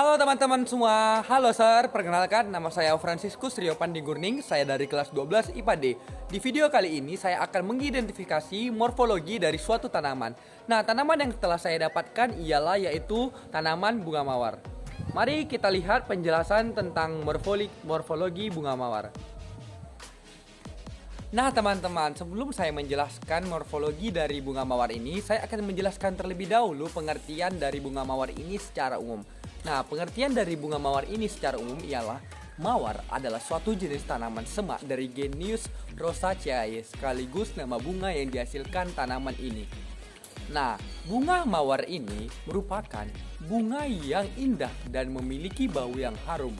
Halo teman-teman semua, halo Sir, perkenalkan nama saya Franciscus Rio Pandigurning, saya dari kelas 12 IPA D. Di video kali ini saya akan mengidentifikasi morfologi dari suatu tanaman. Nah, tanaman yang telah saya dapatkan ialah yaitu tanaman bunga mawar. Mari kita lihat penjelasan tentang morfologi bunga mawar. Nah teman-teman, sebelum saya menjelaskan morfologi dari bunga mawar ini, saya akan menjelaskan terlebih dahulu pengertian dari bunga mawar ini secara umum. Nah, pengertian dari bunga mawar ini secara umum ialah mawar adalah suatu jenis tanaman semak dari genus Rosaceae, sekaligus nama bunga yang dihasilkan tanaman ini. Nah, bunga mawar ini merupakan bunga yang indah dan memiliki bau yang harum.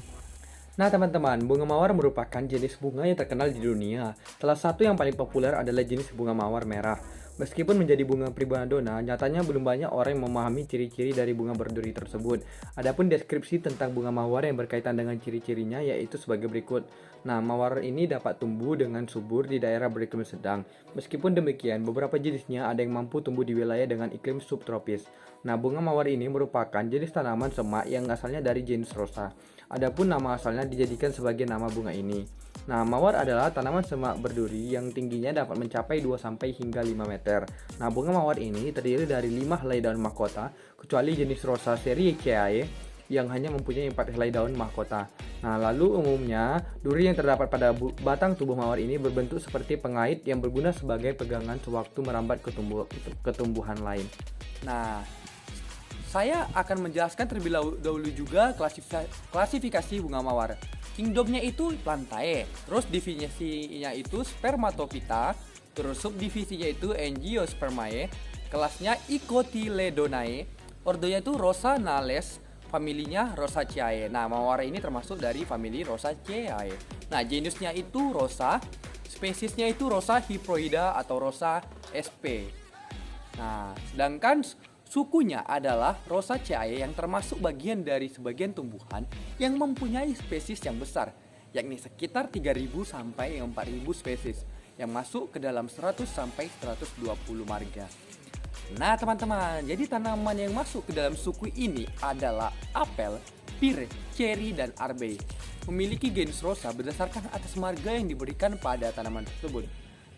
Nah teman-teman, bunga mawar merupakan jenis bunga yang terkenal di dunia. Salah satu yang paling populer adalah jenis bunga mawar merah. Meskipun menjadi bunga primadona, nyatanya belum banyak orang yang memahami ciri-ciri dari bunga berduri tersebut. Adapun deskripsi tentang bunga mawar yang berkaitan dengan ciri-cirinya yaitu sebagai berikut. Nah, mawar ini dapat tumbuh dengan subur di daerah beriklim sedang. Meskipun demikian, beberapa jenisnya ada yang mampu tumbuh di wilayah dengan iklim subtropis. Nah, bunga mawar ini merupakan jenis tanaman semak yang asalnya dari genus Rosa. Adapun nama asalnya dijadikan sebagai nama bunga ini. Nah, mawar adalah tanaman semak berduri yang tingginya dapat mencapai 2 sampai hingga 5 meter. Nah, bunga mawar ini terdiri dari 5 helai daun mahkota, kecuali jenis Rosaceae yang hanya mempunyai 4 helai daun mahkota. Nah, lalu umumnya duri yang terdapat pada batang tubuh mawar ini berbentuk seperti pengait yang berguna sebagai pegangan sewaktu merambat ke tumbuhan lain. Nah, saya akan menjelaskan terlebih dahulu juga klasifikasi bunga mawar. Kingdomnya itu Plantae, terus divisinya itu Spermatophyta, terus subdivisinya itu Angiospermae, kelasnya Icotyledonae, ordonya itu Rosanales, familinya Rosaceae. Nah, mawar ini termasuk dari famili Rosaceae. Nah, genusnya itu Rosa, spesiesnya itu Rosa hiploida atau Rosa sp. Nah, sedangkan sukunya adalah Rosaceae yang termasuk bagian dari sebagian tumbuhan yang mempunyai spesies yang besar, yakni sekitar 3.000 sampai 4.000 spesies yang masuk ke dalam 100 sampai 120 marga. Nah teman-teman, jadi tanaman yang masuk ke dalam suku ini adalah apel, pir, ceri, dan arbe. Memiliki genus Rosa berdasarkan atas marga yang diberikan pada tanaman tersebut.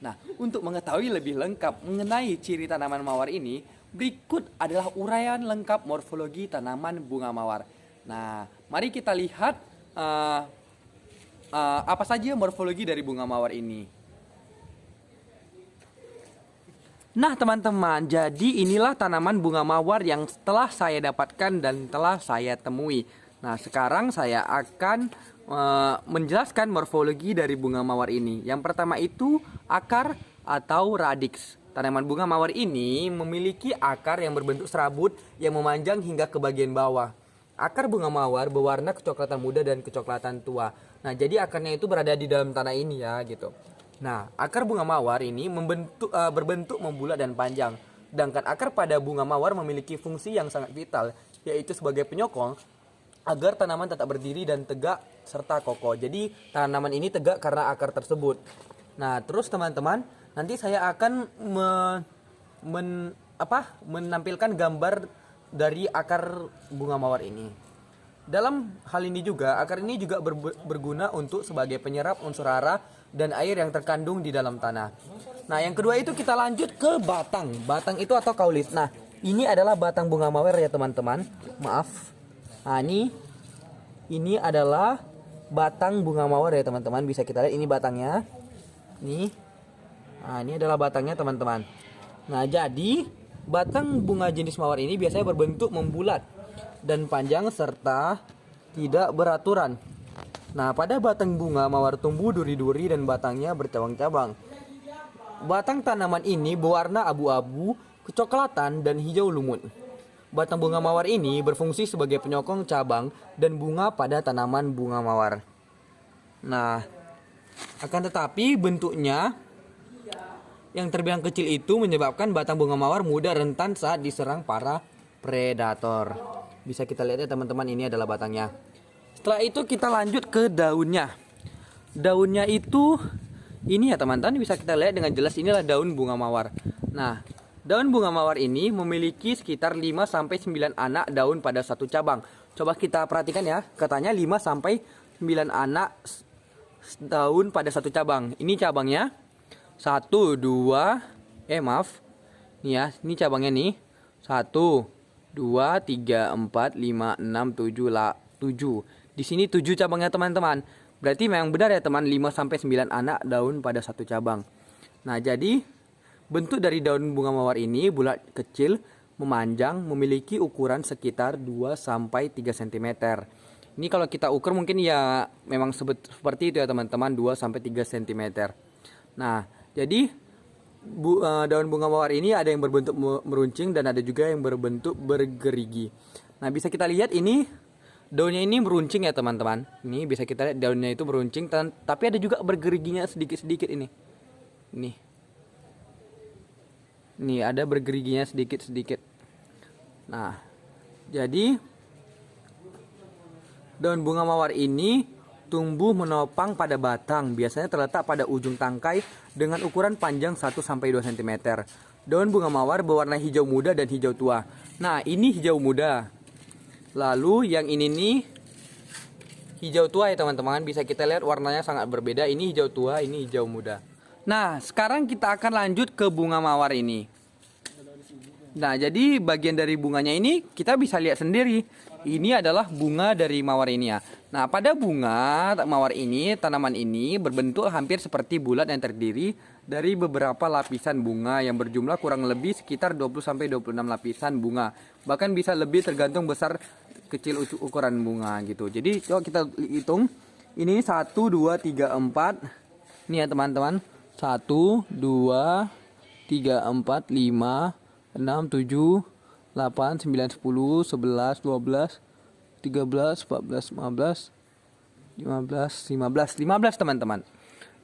Nah, untuk mengetahui lebih lengkap mengenai ciri tanaman mawar ini, berikut adalah uraian lengkap morfologi tanaman bunga mawar. Nah, mari kita lihat apa saja morfologi dari bunga mawar ini. Nah teman-teman, jadi inilah tanaman bunga mawar yang telah saya dapatkan dan telah saya temui. Nah, sekarang saya akan menjelaskan morfologi dari bunga mawar ini. Yang pertama itu akar atau radix. Tanaman bunga mawar ini memiliki akar yang berbentuk serabut yang memanjang hingga ke bagian bawah. Akar bunga mawar berwarna kecoklatan muda dan kecoklatan tua. Nah, jadi akarnya itu berada di dalam tanah ini ya gitu. Nah, akar bunga mawar ini berbentuk membulat dan panjang. Sedangkan akar pada bunga mawar memiliki fungsi yang sangat vital, yaitu sebagai penyokong agar tanaman tetap berdiri dan tegak serta kokoh. Jadi tanaman ini tegak karena akar tersebut. Nah, terus teman-teman, nanti saya akan menampilkan gambar dari akar bunga mawar ini. Dalam hal ini juga, akar ini juga berguna untuk sebagai penyerap unsur hara dan air yang terkandung di dalam tanah. Nah, yang kedua itu kita lanjut ke batang. Batang itu atau kaulis. Nah, ini adalah batang bunga mawar ya teman-teman. Maaf. Nah, ini adalah batang bunga mawar ya teman-teman. Bisa kita lihat ini batangnya. Nih. Nah, ini adalah batangnya teman-teman. Nah, jadi batang bunga jenis mawar ini biasanya berbentuk membulat dan panjang serta tidak beraturan. Nah, pada batang bunga mawar tumbuh duri-duri dan batangnya bercabang-cabang. Batang tanaman ini berwarna abu-abu, kecoklatan, dan hijau lumut. Batang bunga mawar ini berfungsi sebagai penyokong cabang dan bunga pada tanaman bunga mawar. Nah, akan tetapi bentuknya yang terbilang kecil itu menyebabkan batang bunga mawar mudah rentan saat diserang para predator. Bisa kita lihat ya teman-teman, ini adalah batangnya. Setelah itu kita lanjut ke daunnya. Daunnya itu ini ya teman-teman, bisa kita lihat dengan jelas, inilah daun bunga mawar. Nah, daun bunga mawar ini memiliki sekitar 5-9 anak daun pada satu cabang. Coba kita perhatikan ya, katanya 5 sampai 9 anak daun pada satu cabang. Ini cabangnya 1, 2, maaf. Nih ya, ini cabangnya nih. 1, 2, 3, 4, 5, 6, 7, 7. Di sini 7 cabangnya teman-teman. Berarti memang benar ya teman, 5 sampai 9 anak daun pada satu cabang. Nah, jadi bentuk dari daun bunga mawar ini bulat kecil, memanjang, memiliki ukuran sekitar 2 sampai 3 cm. Ini kalau kita ukur mungkin ya memang seperti itu ya teman-teman, 2 sampai 3 cm. Nah, jadi daun bunga mawar ini ada yang berbentuk meruncing dan ada juga yang berbentuk bergerigi. Nah, bisa kita lihat ini daunnya ini meruncing ya teman-teman. Ini bisa kita lihat daunnya itu meruncing, tapi ada juga bergeriginya sedikit-sedikit ini. Nih ada bergeriginya sedikit-sedikit. Nah, jadi daun bunga mawar ini tumbuh menopang pada batang, biasanya terletak pada ujung tangkai dengan ukuran panjang 1 sampai 2 cm. Daun bunga mawar berwarna hijau muda dan hijau tua. Nah, ini hijau muda. Lalu yang ini nih hijau tua ya teman-teman, bisa kita lihat warnanya sangat berbeda. Ini hijau tua, ini hijau muda. Nah, sekarang kita akan lanjut ke bunga mawar ini. Nah, jadi bagian dari bunganya ini kita bisa lihat sendiri. Ini adalah bunga dari mawar ini ya. Nah, pada bunga mawar ini, tanaman ini berbentuk hampir seperti bulat yang terdiri dari beberapa lapisan bunga yang berjumlah kurang lebih sekitar 20-26 lapisan bunga. Bahkan bisa lebih tergantung besar kecil ukuran bunga gitu. Jadi, coba kita hitung. Ini 1, 2, 3, 4. Ini ya teman-teman. 1, 2, 3, 4, 5, 6, 7, 8, 9, 10, 11, 12, 13, 14, 15, 15 teman-teman.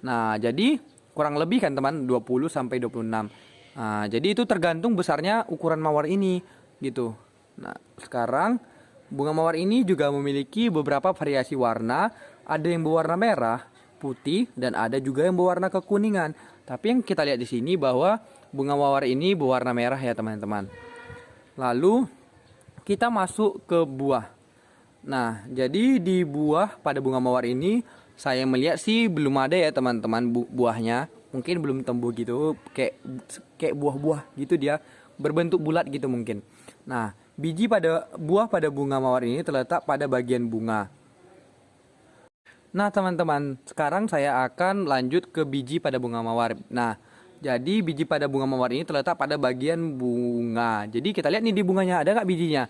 Nah, jadi kurang lebih kan teman 20 sampai 26. Nah, jadi itu tergantung besarnya ukuran mawar ini gitu. Nah, sekarang bunga mawar ini juga memiliki beberapa variasi warna. Ada yang berwarna merah, putih, dan ada juga yang berwarna kekuningan. Tapi yang kita lihat di sini bahwa bunga mawar ini berwarna merah ya teman-teman. Lalu kita masuk ke buah. Nah, jadi di buah pada bunga mawar ini saya melihat sih belum ada ya teman-teman buahnya. Mungkin belum tumbuh gitu, kayak buah-buah gitu dia, berbentuk bulat gitu mungkin. Nah, biji pada buah pada bunga mawar ini terletak pada bagian bunga. Nah teman-teman, sekarang saya akan lanjut ke biji pada bunga mawar. Nah, jadi biji pada bunga mawar ini terletak pada bagian bunga. Jadi kita lihat nih di bunganya, ada nggak bijinya?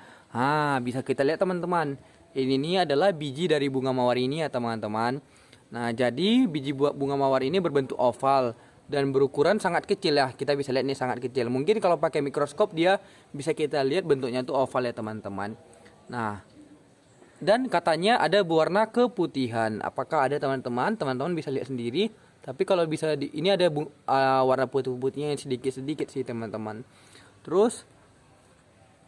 Bisa kita lihat teman-teman. Ini nih adalah biji dari bunga mawar ini ya teman-teman. Nah, jadi biji bunga mawar ini berbentuk oval dan berukuran sangat kecil ya. Kita bisa lihat nih sangat kecil. Mungkin kalau pakai mikroskop dia bisa kita lihat bentuknya tuh oval ya teman-teman. Nah, dan katanya ada berwarna keputihan. Apakah ada teman-teman? Teman-teman bisa lihat sendiri. Tapi kalau bisa ini ada warna putih-putihnya yang sedikit-sedikit sih teman-teman. Terus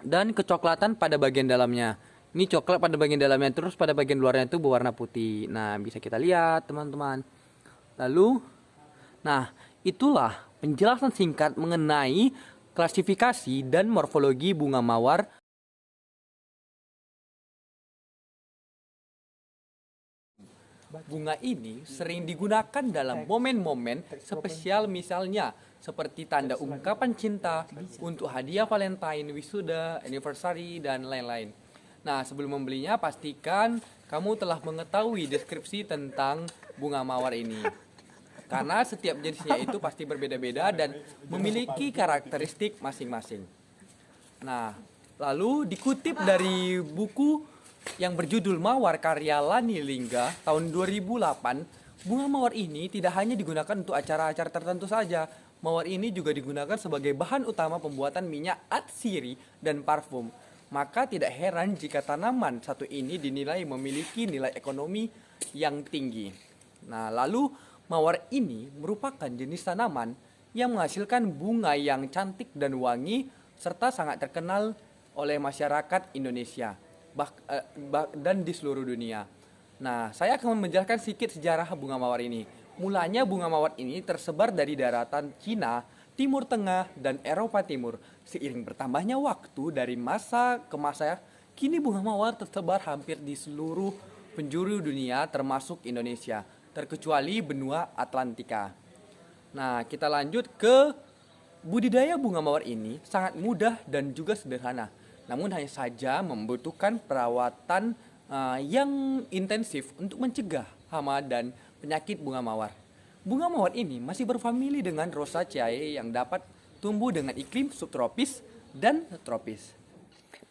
dan kecoklatan pada bagian dalamnya. Ini coklat pada bagian dalamnya, terus pada bagian luarnya itu berwarna putih. Nah, bisa kita lihat teman-teman. Lalu, nah itulah penjelasan singkat mengenai klasifikasi dan morfologi bunga mawar. Bunga ini sering digunakan dalam momen-momen spesial misalnya seperti tanda ungkapan cinta, untuk hadiah Valentine, wisuda, anniversary, dan lain-lain. Nah, sebelum membelinya pastikan kamu telah mengetahui deskripsi tentang bunga mawar ini. Karena setiap jenisnya itu pasti berbeda-beda dan memiliki karakteristik masing-masing. Nah, lalu dikutip dari buku yang berjudul Mawar karya Lani Lingga tahun 2008, bunga mawar ini tidak hanya digunakan untuk acara-acara tertentu saja. Mawar ini juga digunakan sebagai bahan utama pembuatan minyak atsiri dan parfum. Maka tidak heran jika tanaman satu ini dinilai memiliki nilai ekonomi yang tinggi. Nah, lalu mawar ini merupakan jenis tanaman yang menghasilkan bunga yang cantik dan wangi serta sangat terkenal oleh masyarakat Indonesia dan di seluruh dunia. Nah, saya akan menjelaskan sedikit sejarah bunga mawar ini. Mulanya bunga mawar ini tersebar dari daratan Cina, Timur Tengah, dan Eropa Timur. Seiring bertambahnya waktu dari masa ke masa Kini bunga mawar tersebar hampir di seluruh penjuru dunia termasuk Indonesia, terkecuali benua Atlantika. Nah, kita lanjut ke budidaya bunga mawar ini sangat mudah dan juga sederhana. Namun hanya saja membutuhkan perawatan yang intensif untuk mencegah hama dan penyakit bunga mawar. Bunga mawar ini masih berfamili dengan Rosaceae yang dapat tumbuh dengan iklim subtropis dan tropis.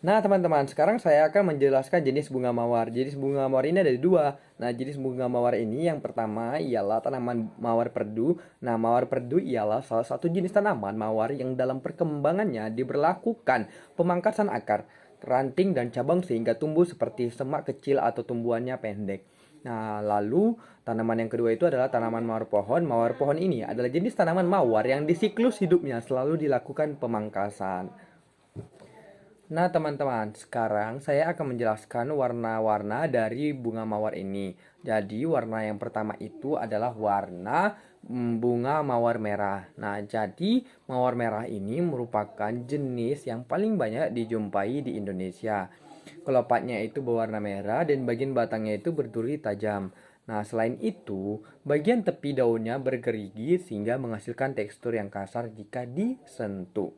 Nah teman-teman, sekarang saya akan menjelaskan jenis bunga mawar. Jenis bunga mawar ini ada dua. Nah jenis bunga mawar ini yang pertama ialah tanaman mawar perdu. Nah mawar perdu ialah salah satu jenis tanaman mawar yang dalam perkembangannya diberlakukan pemangkasan akar, ranting dan cabang sehingga tumbuh seperti semak kecil atau tumbuhannya pendek. Nah lalu tanaman yang kedua itu adalah tanaman mawar pohon. Mawar pohon ini adalah jenis tanaman mawar yang di siklus hidupnya selalu dilakukan pemangkasan. Nah teman-teman, sekarang saya akan menjelaskan warna-warna dari bunga mawar ini. Jadi warna yang pertama itu adalah warna bunga mawar merah. Nah jadi mawar merah ini merupakan jenis yang paling banyak dijumpai di Indonesia. Kelopaknya itu berwarna merah dan bagian batangnya itu berduri tajam. Nah selain itu, bagian tepi daunnya bergerigi sehingga menghasilkan tekstur yang kasar jika disentuh.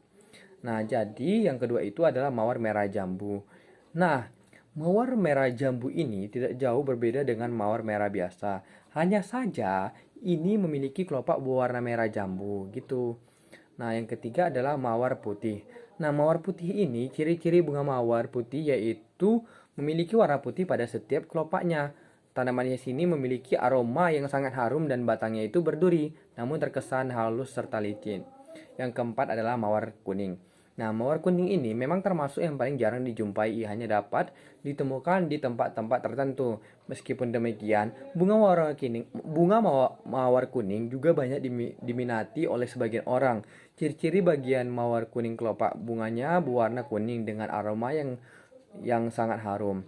Nah, jadi yang kedua itu adalah mawar merah jambu. Nah, mawar merah jambu ini tidak jauh berbeda dengan mawar merah biasa. Hanya saja ini memiliki kelopak berwarna merah jambu gitu. Nah, yang ketiga adalah mawar putih. Nah, mawar putih ini ciri-ciri bunga mawar putih yaitu memiliki warna putih pada setiap kelopaknya. Tanamannya sini memiliki aroma yang sangat harum dan batangnya itu berduri, namun terkesan halus serta licin. Yang keempat adalah mawar kuning. Nah, mawar kuning ini memang termasuk yang paling jarang dijumpai, hanya dapat ditemukan di tempat-tempat tertentu. Meskipun demikian, bunga mawar kuning juga banyak diminati oleh sebagian orang. Ciri-ciri bagian mawar kuning kelopak bunganya berwarna kuning dengan aroma yang sangat harum.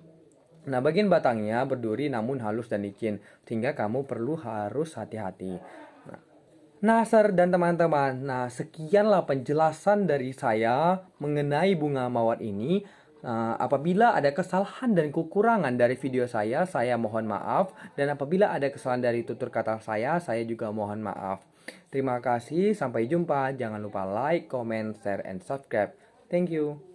Nah, bagian batangnya berduri namun halus dan licin, sehingga kamu harus hati-hati. Nasar dan teman-teman, nah sekianlah penjelasan dari saya mengenai bunga mawar ini. Apabila ada kesalahan dan kekurangan dari video saya mohon maaf. Dan apabila ada kesalahan dari tutur kata saya juga mohon maaf. Terima kasih, sampai jumpa. Jangan lupa like, comment, share, and subscribe. Thank you.